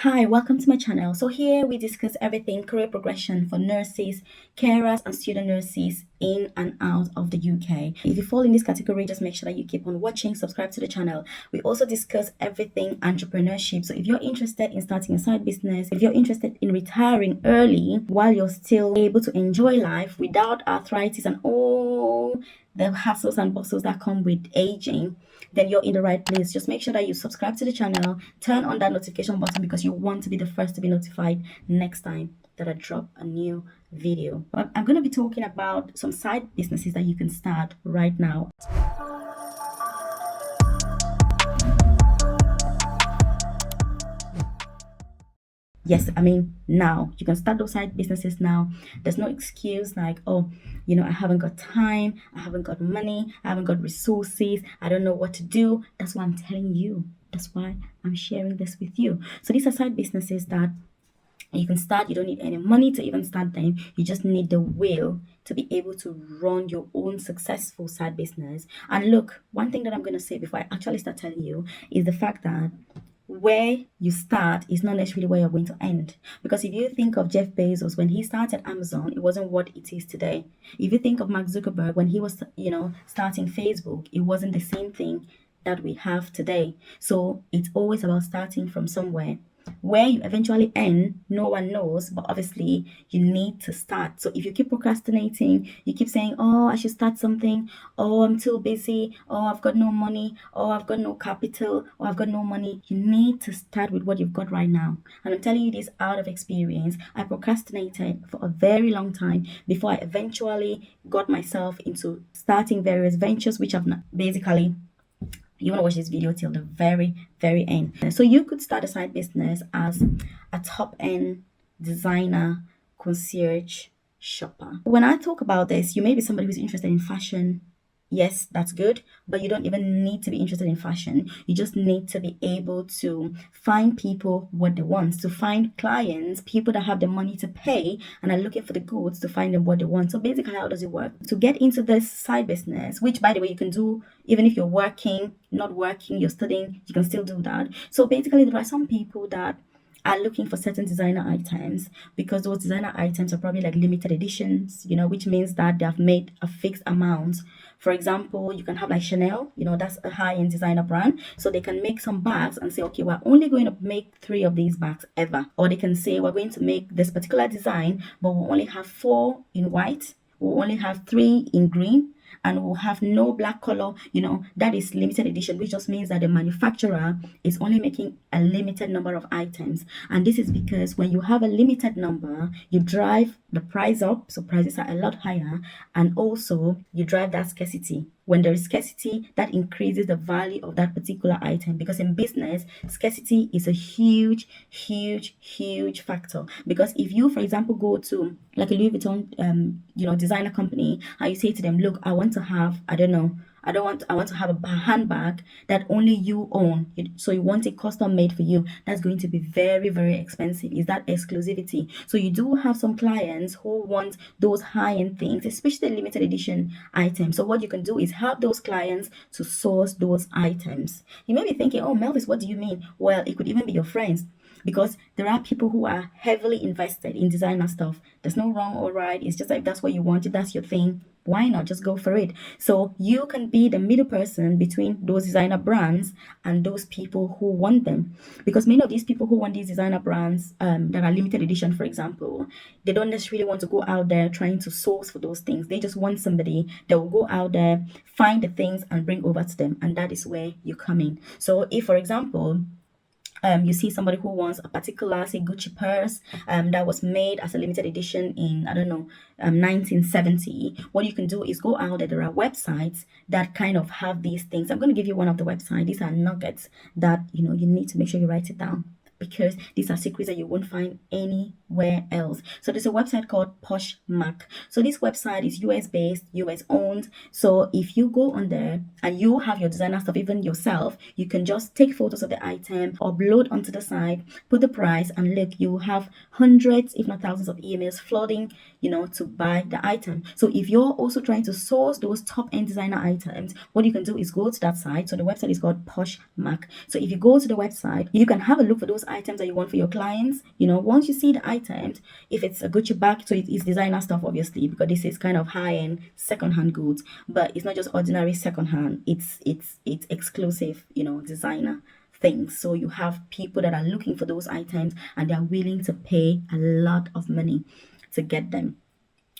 Hi, welcome to my channel. So here we discuss everything career progression for nurses, carers and student nurses in and out of the UK. If you fall in this category, just make sure that you keep on watching, subscribe to the channel. We also discuss everything entrepreneurship. So if you're interested in starting a side business, if you're interested in retiring early while you're still able to enjoy life without arthritis and all the hassles and bustles that come with aging, then you're in the right place. Just make sure that you subscribe to the channel, turn on that notification button because you want to be the first to be notified next time that I drop a new video. But I'm going to be talking about some side businesses that you can start right now. Yes, I mean, now you can start those side businesses now. There's no excuse like, oh, I haven't got time, I haven't got money, I haven't got resources, I don't know what to do. That's why I'm telling you. That's why I'm sharing this with you. So these are side businesses that you can start. You don't need any money to even start them. You just need the will to be able to run your own successful side business. And look, one thing that I'm going to say before I actually start telling you is the fact that where you start is not necessarily where you're going to end. Because if you think of Jeff Bezos, when he started Amazon, it wasn't what it is today. If you think of Mark Zuckerberg, when he was, starting Facebook, it wasn't the same thing that we have today. So it's always about starting from somewhere. Where you eventually end, no one knows, but obviously you need to start. So if you keep procrastinating, you keep saying, oh, I should start something, oh, I'm too busy, oh, I've got no money, oh, I've got no capital, or I've got no money. You need to start with what you've got right now. And I'm telling you this out of experience. I procrastinated for a very long time before I eventually got myself into starting various ventures, which I've not basically, you want to watch this video till the very end. So you could start a side business as a top-end designer concierge shopper. When I talk about this, you may be somebody who's interested in fashion. Yes, that's good, but you don't even need to be interested in fashion. You just need to be able to find people what they want, to find clients, people that have the money to pay and are looking for the goods, to find them what they want. So basically, how does it work? To get into this side business, which by the way, you can do even if you're working, not working, you're studying, you can still do that. So basically, there are some people that are looking for certain designer items because those designer items are probably like limited editions, which means that they have made a fixed amount. For example, you can have like Chanel, that's a high-end designer brand. So they can make some bags and say, okay, we're only going to make 3 of these bags ever. Or they can say, we're going to make this particular design, but we'll only have 4 in white. We'll only have 3 in green, and will have no black color. That is limited edition, which just means that the manufacturer is only making a limited number of items. And this is because when you have a limited number, you drive the price up, so prices are a lot higher, and also you drive that scarcity. When there is scarcity, that increases the value of that particular item, because in business, scarcity is a huge factor. Because if you, for example, go to like a Louis Vuitton designer company, and you say to them, look, I want to have, I want to have a handbag that only you own. So you want it custom made for you. That's going to be very expensive. Is that exclusivity? So you do have some clients who want those high-end things, especially limited edition items. So what you can do is help those clients to source those items. You may be thinking, oh, Melvis, what do you mean? Well, it could even be your friends, because there are people who are heavily invested in designer stuff. There's no wrong or right. It's just like, that's what you wanted, that's your thing, why not just go for it? So you can be the middle person between those designer brands and those people who want them, because many of these people who want these designer brands that are limited edition, for example, they don't necessarily want to go out there trying to source for those things. They just want somebody that will go out there, find the things and bring over to them, and that is where you come in. So if, for example, you see somebody who wants a particular, say, Gucci purse that was made as a limited edition in, 1970. What you can do is go out there. There are websites that kind of have these things. I'm going to give you one of the websites. These are nuggets that, you need to make sure you write it down, because these are secrets that you won't find anywhere else. So there's a website called Poshmark. So this website is US based, US owned. So if you go on there and you have your designer stuff, even yourself, you can just take photos of the item, upload onto the site, put the price, and look, you have hundreds, if not thousands of emails flooding, to buy the item. So if you're also trying to source those top-end designer items, what you can do is go to that site. So the website is called Poshmark. So if you go to the website, you can have a look for those items that you want for your clients. Once you see the items, if it's a Gucci bag, so it's designer stuff, obviously, because this is kind of high-end second-hand goods, but it's not just ordinary second-hand. It's exclusive, designer things. So you have people that are looking for those items, and they're willing to pay a lot of money to get them.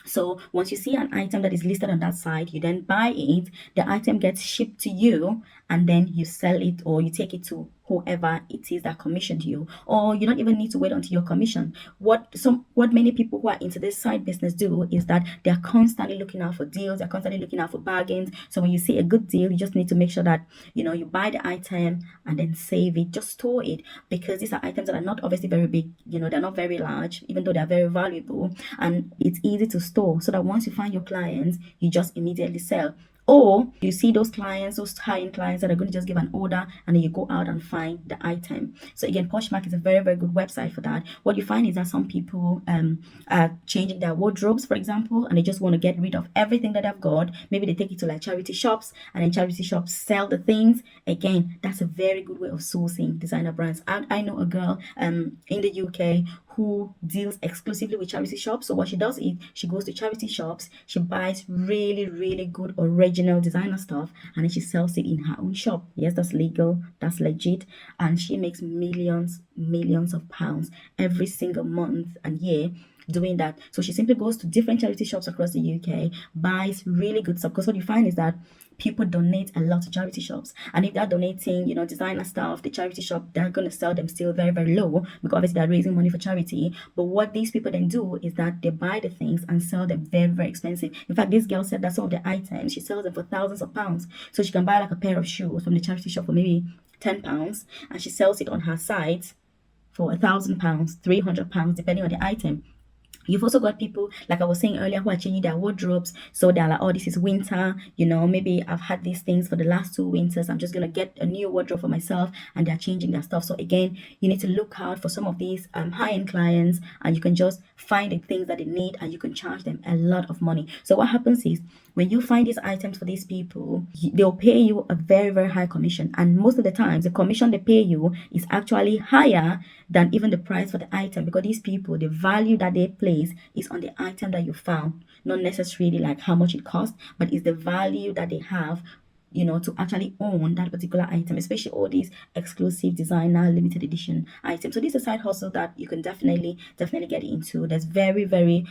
So once you see an item that is listed on that site, you then buy it, the item gets shipped to you, and then you sell it, or you take it to whoever it is that commissioned you, or you don't even need to wait until you're commissioned. What many people who are into this side business do is that they're constantly looking out for deals, they're constantly looking out for bargains. So when you see a good deal, you just need to make sure that you buy the item and then save it, just store it, because these are items that are not obviously very big, they're not very large, even though they're very valuable, and it's easy to store, so that once you find your clients, you just immediately sell. Or you see those clients, those high-end clients that are going to just give an order, and then you go out and find the item. So again, Poshmark is a very, very good website for that. What you find is that some people are changing their wardrobes, for example, and they just want to get rid of everything that they've got. Maybe they take it to like charity shops, and then charity shops sell the things. Again, that's a very good way of sourcing designer brands. I know a girl in the UK who deals exclusively with charity shops. So what she does is she goes to charity shops, she buys really, really good original designer stuff, and then she sells it in her own shop. Yes, that's legal, that's legit, and she makes millions of pounds every single month and year doing that. So she simply goes to different charity shops across the UK, buys really good stuff, because what you find is that people donate a lot to charity shops, and if they're donating designer stuff, the charity shop, they're going to sell them still very, very low, because obviously they're raising money for charity. But what these people then do is that they buy the things and sell them very, very expensive. In fact, this girl said that some of the items she sells them for thousands of pounds. So she can buy like a pair of shoes from the charity shop for maybe £10, and she sells it on her site for £1,000, £300, depending on the item. You've also got people, like I was saying earlier, who are changing their wardrobes. So they're like, oh, this is winter, maybe I've had these things for the last 2 winters, I'm just going to get a new wardrobe for myself, and they're changing their stuff. So again, you need to look out for some of these high-end clients, and you can just find the things that they need, and you can charge them a lot of money. So what happens is, when you find these items for these people, they'll pay you a very, very high commission. And most of the times, the commission they pay you is actually higher than even the price for the item, because these people, the value that they place is on the item that you found, not necessarily like how much it costs, but it's the value that they have to actually own that particular item, especially all these exclusive designer limited edition items. So this is a side hustle that you can definitely get into. There's very, very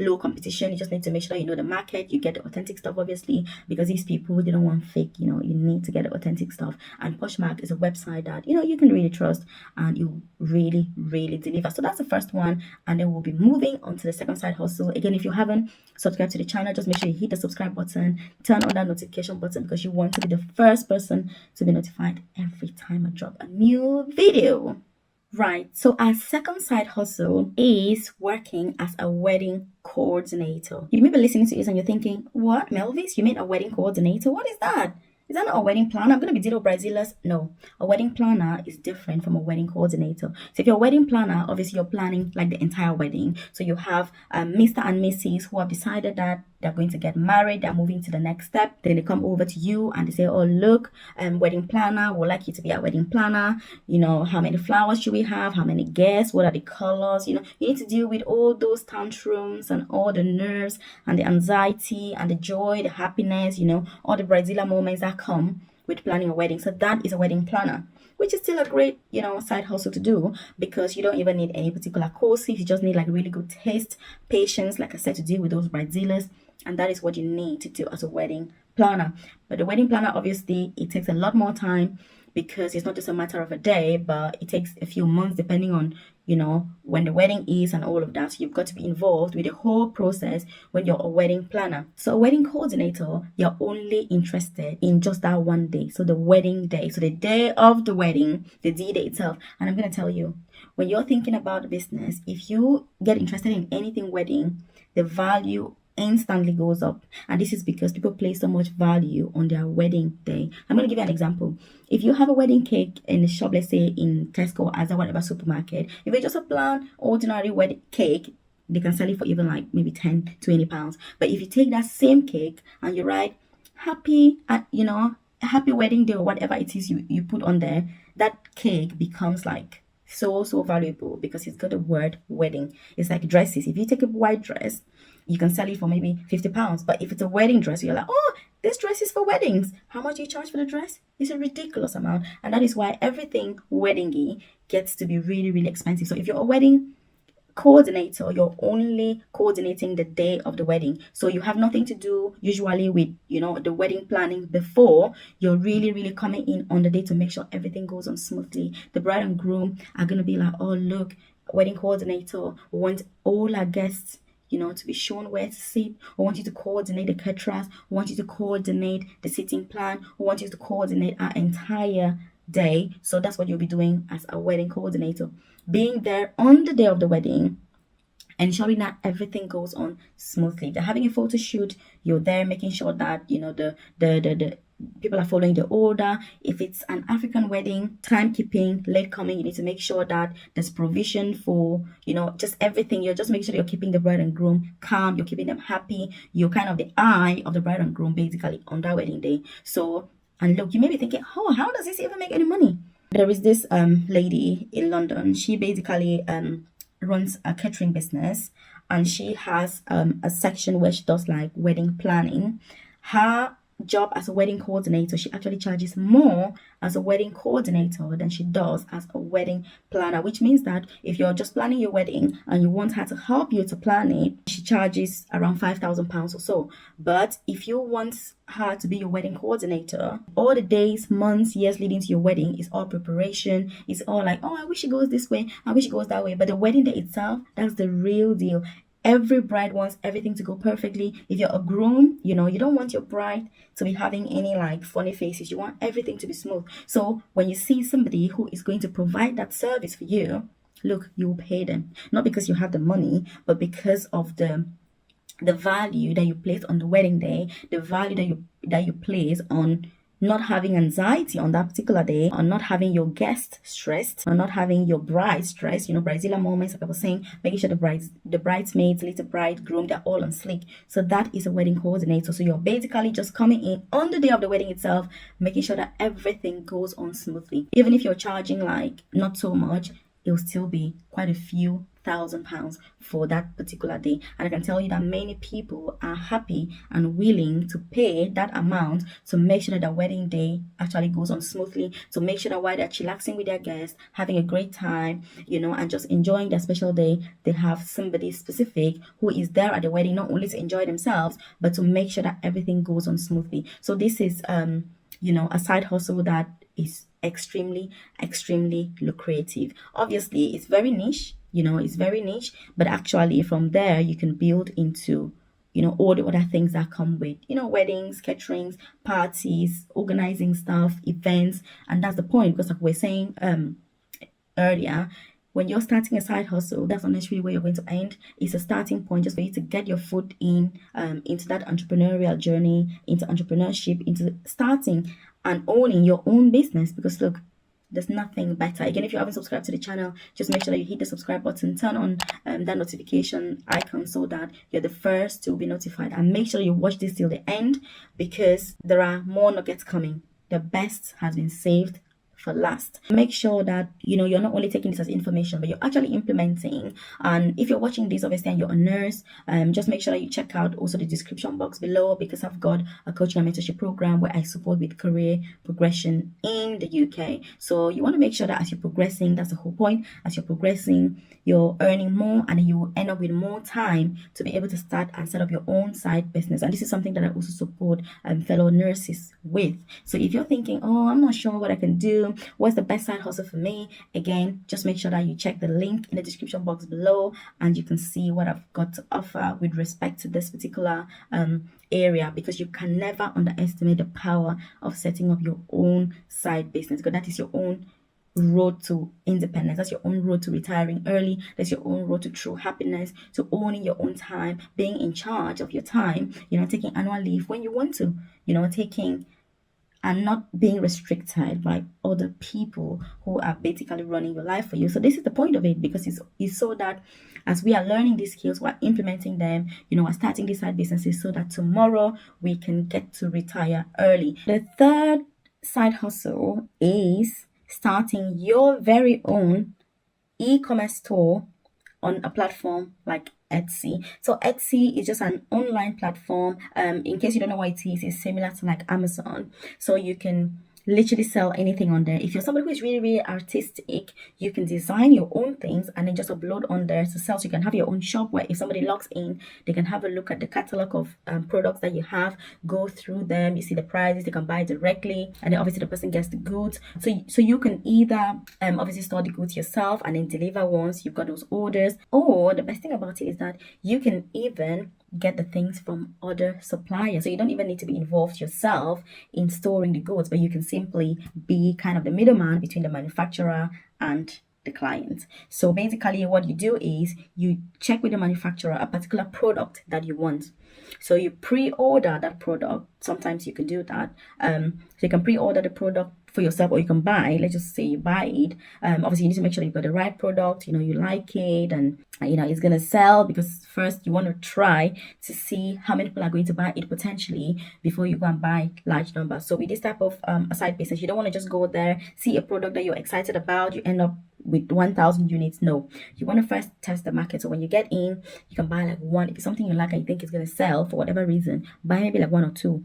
low competition. You just need to make sure you know the market, you get the authentic stuff, obviously, because these people, they don't want fake. You need to get the authentic stuff, and Poshmark is a website that you can really trust, and you really, really deliver. So that's the first one, and then we'll be moving on to the second side hustle. Again, if you haven't subscribed to the channel, just make sure you hit the subscribe button, turn on that notification button, because you want to be the first person to be notified every time I drop a new video. Right, so our second side hustle is working as a wedding coordinator. You may be listening to this and you're thinking, what, Melvis, you mean a wedding coordinator? What is that? Is that not a wedding planner? I'm going to be dealing with Brazilers. No, a wedding planner is different from a wedding coordinator. So if you're a wedding planner, obviously you're planning like the entire wedding. So you have Mr. and Mrs. who have decided that they're going to get married, they're moving to the next step. Then they come over to you and they say, oh, look, wedding planner, we'd like you to be a wedding planner. How many flowers should we have? How many guests? What are the colors? You need to deal with all those tantrums and all the nerves and the anxiety and the joy, the happiness, all the Brazilian moments that come with planning a wedding. So that is a wedding planner, which is still a great, side hustle to do, because you don't even need any particular courses. You just need like really good taste, patience, like I said, to deal with those bridezillas. And that is what you need to do as a wedding planner. But the wedding planner, obviously, it takes a lot more time, because it's not just a matter of a day, but it takes a few months depending on, when the wedding is and all of that. So you've got to be involved with the whole process when you're a wedding planner. So a wedding coordinator, you're only interested in just that one day. So the wedding day, so the day of the wedding, the D-Day itself. And I'm going to tell you, when you're thinking about the business, if you get interested in anything wedding, the value instantly goes up. And this is because people place so much value on their wedding day. I'm going to give you an example. If you have a wedding cake in the shop, let's say in Tesco or Asda, whatever supermarket, if it's just a plain ordinary wedding cake, they can sell it for even like maybe 10, 20 pounds. But if you take that same cake and you write happy, happy wedding day or whatever it is you put on there, that cake becomes like so valuable because it's got the word wedding. It's like dresses. If you take a white dress, you can sell it for maybe £50. But if it's a wedding dress, you're like, oh, this dress is for weddings. How much do you charge for the dress? It's a ridiculous amount. And that is why everything weddingy gets to be really expensive. So if you're a wedding coordinator, you're only coordinating the day of the wedding, so you have nothing to do usually with the wedding planning before. You're really coming in on the day to make sure everything goes on smoothly. The bride and groom are going to be like, oh look, wedding coordinator, we want all our guests to be shown where to sit. We want you to coordinate the caterers. We want you to coordinate the seating plan. We want you to coordinate our entire day. So that's what you'll be doing as a wedding coordinator, being there on the day of the wedding, ensuring that everything goes on smoothly. If they're having a photo shoot, you're there making sure that the people are following the order. If it's an African wedding, timekeeping, late coming, you need to make sure that there's provision for just everything. You're just making sure you're keeping the bride and groom calm, you're keeping them happy, you're kind of the eye of the bride and groom basically on that wedding day. So, and look, you may be thinking, oh, how does this even make any money? There is this lady in London. She basically runs a catering business, and she has a section where she does like wedding planning. Her job as a wedding coordinator, she actually charges more as a wedding coordinator than she does as a wedding planner, which means that if you're just planning your wedding and you want her to help you to plan it, she charges around £5,000 or so. But if you want her to be your wedding coordinator, all the days, months, years leading to your wedding is all preparation. It's all like, oh, I wish it goes this way, I wish it goes that way. But the wedding day itself, that's the real deal. Every bride wants everything to go perfectly. If you're a groom, you don't want your bride to be having any like funny faces. You want everything to be smooth. So when you see somebody who is going to provide that service for you, look, you will pay them. Not because you have the money, but because of the value that you place on the wedding day, the value that you place on not having anxiety on that particular day, on not having your guest stressed, on not having your bride stressed, bridezilla moments, like I was saying, making sure the bridesmaids, little bridegroom, they're all on sleek. So that is a wedding coordinator. So you're basically just coming in on the day of the wedding itself, making sure that everything goes on smoothly. Even if you're charging like not so much, it will still be quite a few £1,000 for that particular day. And I can tell you that many people are happy and willing to pay that amount to make sure that the wedding day actually goes on smoothly, to make sure that while they're chillaxing with their guests, having a great time, and just enjoying their special day, they have somebody specific who is there at the wedding, not only to enjoy themselves, but to make sure that everything goes on smoothly. So this is a side hustle that is extremely lucrative. Obviously, it's very niche, but actually from there you can build into all the other things that come with weddings, caterings, parties, organizing stuff, events. And that's the point, because like we're saying earlier, when you're starting a side hustle, that's not necessarily where you're going to end. It's a starting point just for you to get your foot in into that entrepreneurial journey, into entrepreneurship, into starting and owning your own business. Because look, there's nothing better. Again, if you haven't subscribed to the channel, just make sure that you hit the subscribe button, turn on that notification icon so that you're the first to be notified, and make sure you watch this till the end, because there are more nuggets coming. The best has been saved for last. Make sure that you're not only taking this as information, but you're actually implementing. And if you're watching this obviously and you're a nurse, just make sure that you check out also the description box below, because I've got a coaching and mentorship program where I support with career progression in the UK. So you want to make sure that as you're progressing, that's the whole point, as you're progressing, you're earning more, and you will end up with more time to be able to start and set up your own side business. And this is something that I also support fellow nurses with. So if you're thinking, oh, I'm not sure what I can do, what's the best side hustle for me, again, just make sure that you check the link in the description box below, and you can see what I've got to offer with respect to this particular area, because you can never underestimate the power of setting up your own side business, because that is your own road to independence. That's your own road to retiring early. That's your own road to true happiness, to owning your own time, being in charge of your time, taking annual leave when you want to, taking and not being restricted by other people who are basically running your life for you. So this is the point of it, because it's so that as we are learning these skills, we're implementing them, we're starting these side businesses so that tomorrow we can get to retire early. The third side hustle is starting your very own e-commerce store on a platform like Etsy. So Etsy is just an online platform. In case you don't know what it is, it's similar to like Amazon. So you can literally sell anything on there. If you're somebody who is really, really artistic, you can design your own things and then just upload on there to sell. So you can have your own shop where if somebody logs in, they can have a look at the catalog of products that you have, go through them, you see the prices, they can buy directly, and then obviously the person gets the goods. So you can either obviously store the goods yourself and then deliver once you've got those orders, or the best thing about it is that you can even get the things from other suppliers. So you don't even need to be involved yourself in storing the goods, but you can simply be kind of the middleman between the manufacturer and the client. So basically what you do is you check with the manufacturer a particular product that you want. So you pre-order that product. Sometimes you can do that. So you can pre-order the product for yourself, or you can buy. Let's just say you buy it. Obviously you need to make sure you've got the right product, you like it, and it's gonna sell, because first you want to try to see how many people are going to buy it potentially before you go and buy large numbers. So with this type of a side business, you don't want to just go there, see a product that you're excited about, you end up with 1,000 units. No, you want to first test the market. So when you get in, you can buy like one. If it's something you like and you think it's going to sell for whatever reason, buy maybe like one or two,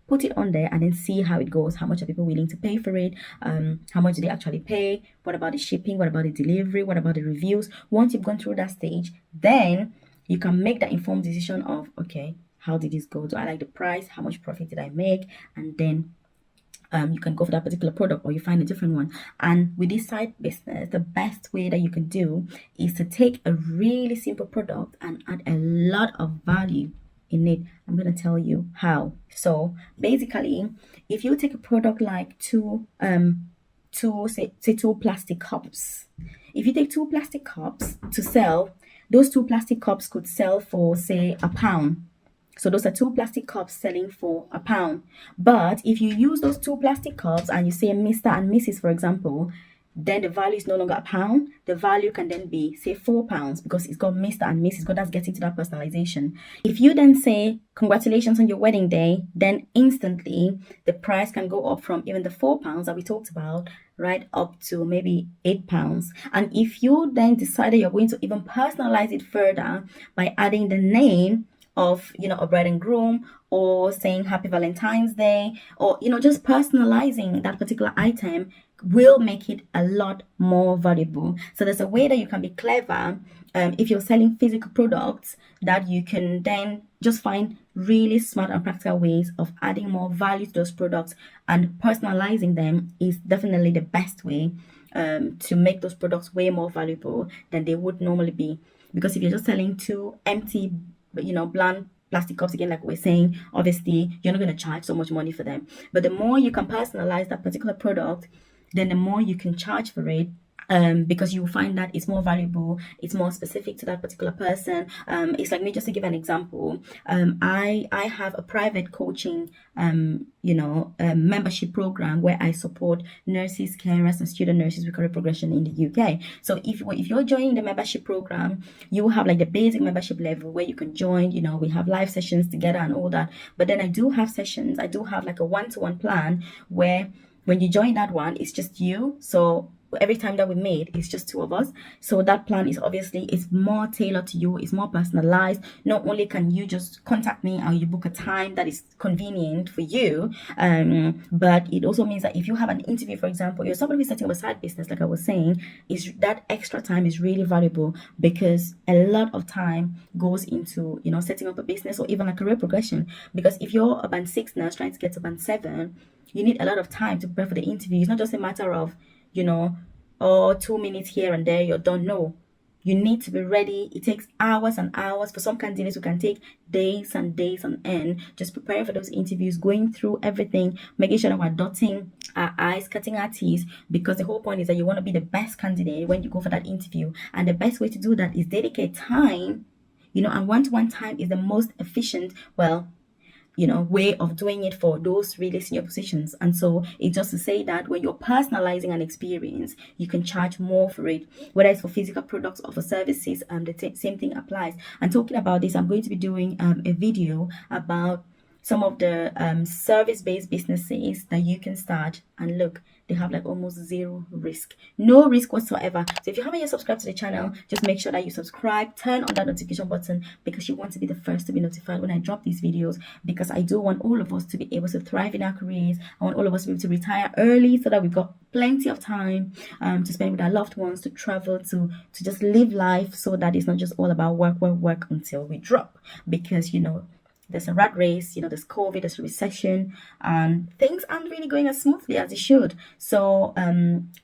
put it on there and then see how it goes. How much are people willing to pay for it? How much do they actually pay? What about the shipping? What about the delivery? What about the reviews? Once you've gone through that stage, then you can make that informed decision of, okay, how did this go? Do I like the price? How much profit did I make? And then you can go for that particular product, or you find a different one. And with this side business, the best way that you can do is to take a really simple product and add a lot of value in it. I'm going to tell you how. So basically, if you take a product like two plastic cups, if you take two plastic cups to sell, those two plastic cups could sell for, say, £1. So those are two plastic cups selling for £1. But if you use those two plastic cups and you say Mr. and Mrs., for example, then the value is no longer £1. The value can then be, say, £4, because it's got Mr. and Mrs. That's getting to that personalization. If you then say congratulations on your wedding day, then instantly the price can go up from even the £4 that we talked about right up to maybe £8. And if you then decide that you're going to even personalize it further by adding the name of a bride and groom, or saying happy Valentine's Day, or just personalizing that particular item, will make it a lot more valuable. So there's a way that you can be clever if you're selling physical products, that you can then just find really smart and practical ways of adding more value to those products, and personalizing them is definitely the best way to make those products way more valuable than they would normally be. Because if you're just selling two empty bland plastic cups, again, like we're saying, obviously you're not going to charge so much money for them. But the more you can personalize that particular product, then the more you can charge for it, because you will find that it's more valuable, it's more specific to that particular person. It's like me, just to give an example, I have a private coaching membership program where I support nurses, carers, and student nurses with career progression in the UK. So if you're joining the membership program, you will have like the basic membership level where you can join. We have live sessions together and all that. But then I do have like a one-to-one plan where when you join that one, it's just you. So every time that we meet, it's just two of us. So that plan is obviously, it's more tailored to you, it's more personalized. Not only can you just contact me or you book a time that is convenient for you, but it also means that if you have an interview, for example, you're somebody who's setting up a side business, like I was saying, is that extra time is really valuable, because a lot of time goes into setting up a business or even a career progression. Because if you're a band 6 nurse trying to get to band 7, you need a lot of time to prepare for the interview. It's not just a matter of 2 minutes here and there, you're done. No, you need to be ready. It takes hours and hours. For some candidates, who can take days and days on end, just preparing for those interviews, going through everything, making sure that we're dotting our I's, cutting our T's, because the whole point is that you want to be the best candidate when you go for that interview. And the best way to do that is dedicate time, and one-to-one time is the most efficient, way of doing it for those really senior positions. And so it's just to say that when you're personalizing an experience, you can charge more for it, whether it's for physical products or for services. The same thing applies. And talking about this, I'm going to be doing a video about some of the service-based businesses that you can start, and look, they have like almost zero risk, no risk whatsoever. So if you haven't yet subscribed to the channel, just make sure that you subscribe, turn on that notification button, because you want to be the first to be notified when I drop these videos, because I do want all of us to be able to thrive in our careers. I want all of us to be able to retire early so that we've got plenty of time to spend with our loved ones, to travel, to just live life, so that it's not just all about work, work, work until we drop. Because there's a rat race, there's COVID, there's a recession, and things aren't really going as smoothly as it should. So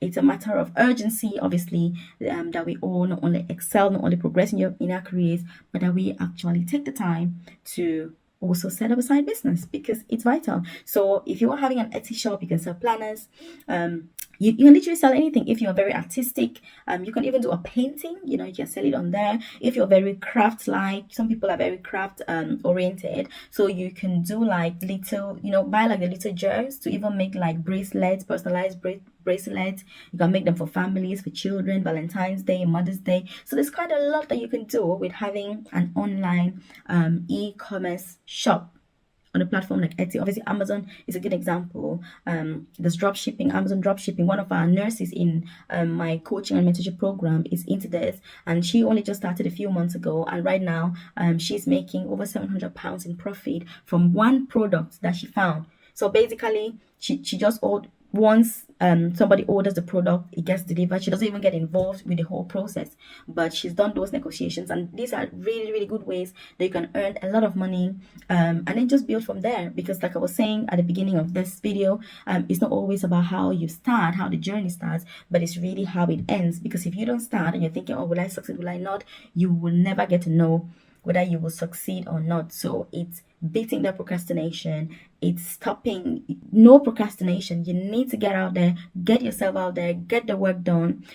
it's a matter of urgency, obviously, that we all not only excel, not only progress in our careers, but that we actually take the time to also set up a side business, because it's vital. So if you are having an Etsy shop, you can sell planners. You can literally sell anything. If you're very artistic, you can even do a painting, you can sell it on there. If you're very craft, like some people are very craft oriented, so you can do like little, buy like the little jars to even make like bracelets, personalized bracelets. You can make them for families, for children, Valentine's Day, Mother's Day. So there's quite a lot that you can do with having an online e-commerce shop on a platform like Etsy. Obviously, Amazon is a good example. There's drop shipping, Amazon drop shipping. One of our nurses in my coaching and mentorship program is into this, and she only just started a few months ago, and right now she's making over £700 in profit from one product that she found. So basically, she just once somebody orders the product, it gets delivered. She doesn't even get involved with the whole process, but she's done those negotiations, and these are really, really good ways that you can earn a lot of money, and then just build from there. Because like I was saying at the beginning of this video, it's not always about how you start, how the journey starts, but it's really how it ends. Because if you don't start and you're thinking, oh, will I succeed, will I not, you will never get to know whether you will succeed or not. So it's beating that procrastination. It's stopping. No procrastination. You need to get out there, get yourself out there, get the work done,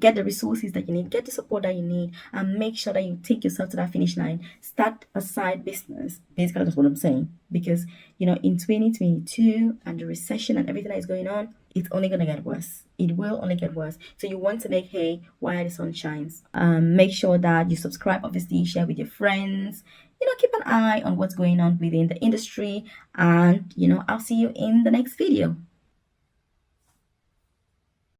get the resources that you need, get the support that you need, and make sure that you take yourself to that finish line. Start a side business. Basically, that's what I'm saying. Because in 2022 and the recession and everything that is going on, it's only gonna get worse. It will only get worse. So you want to make hay while the sun shines. Make sure that you subscribe, obviously, share with your friends. Keep an eye on what's going on within the industry, and I'll see you in the next video.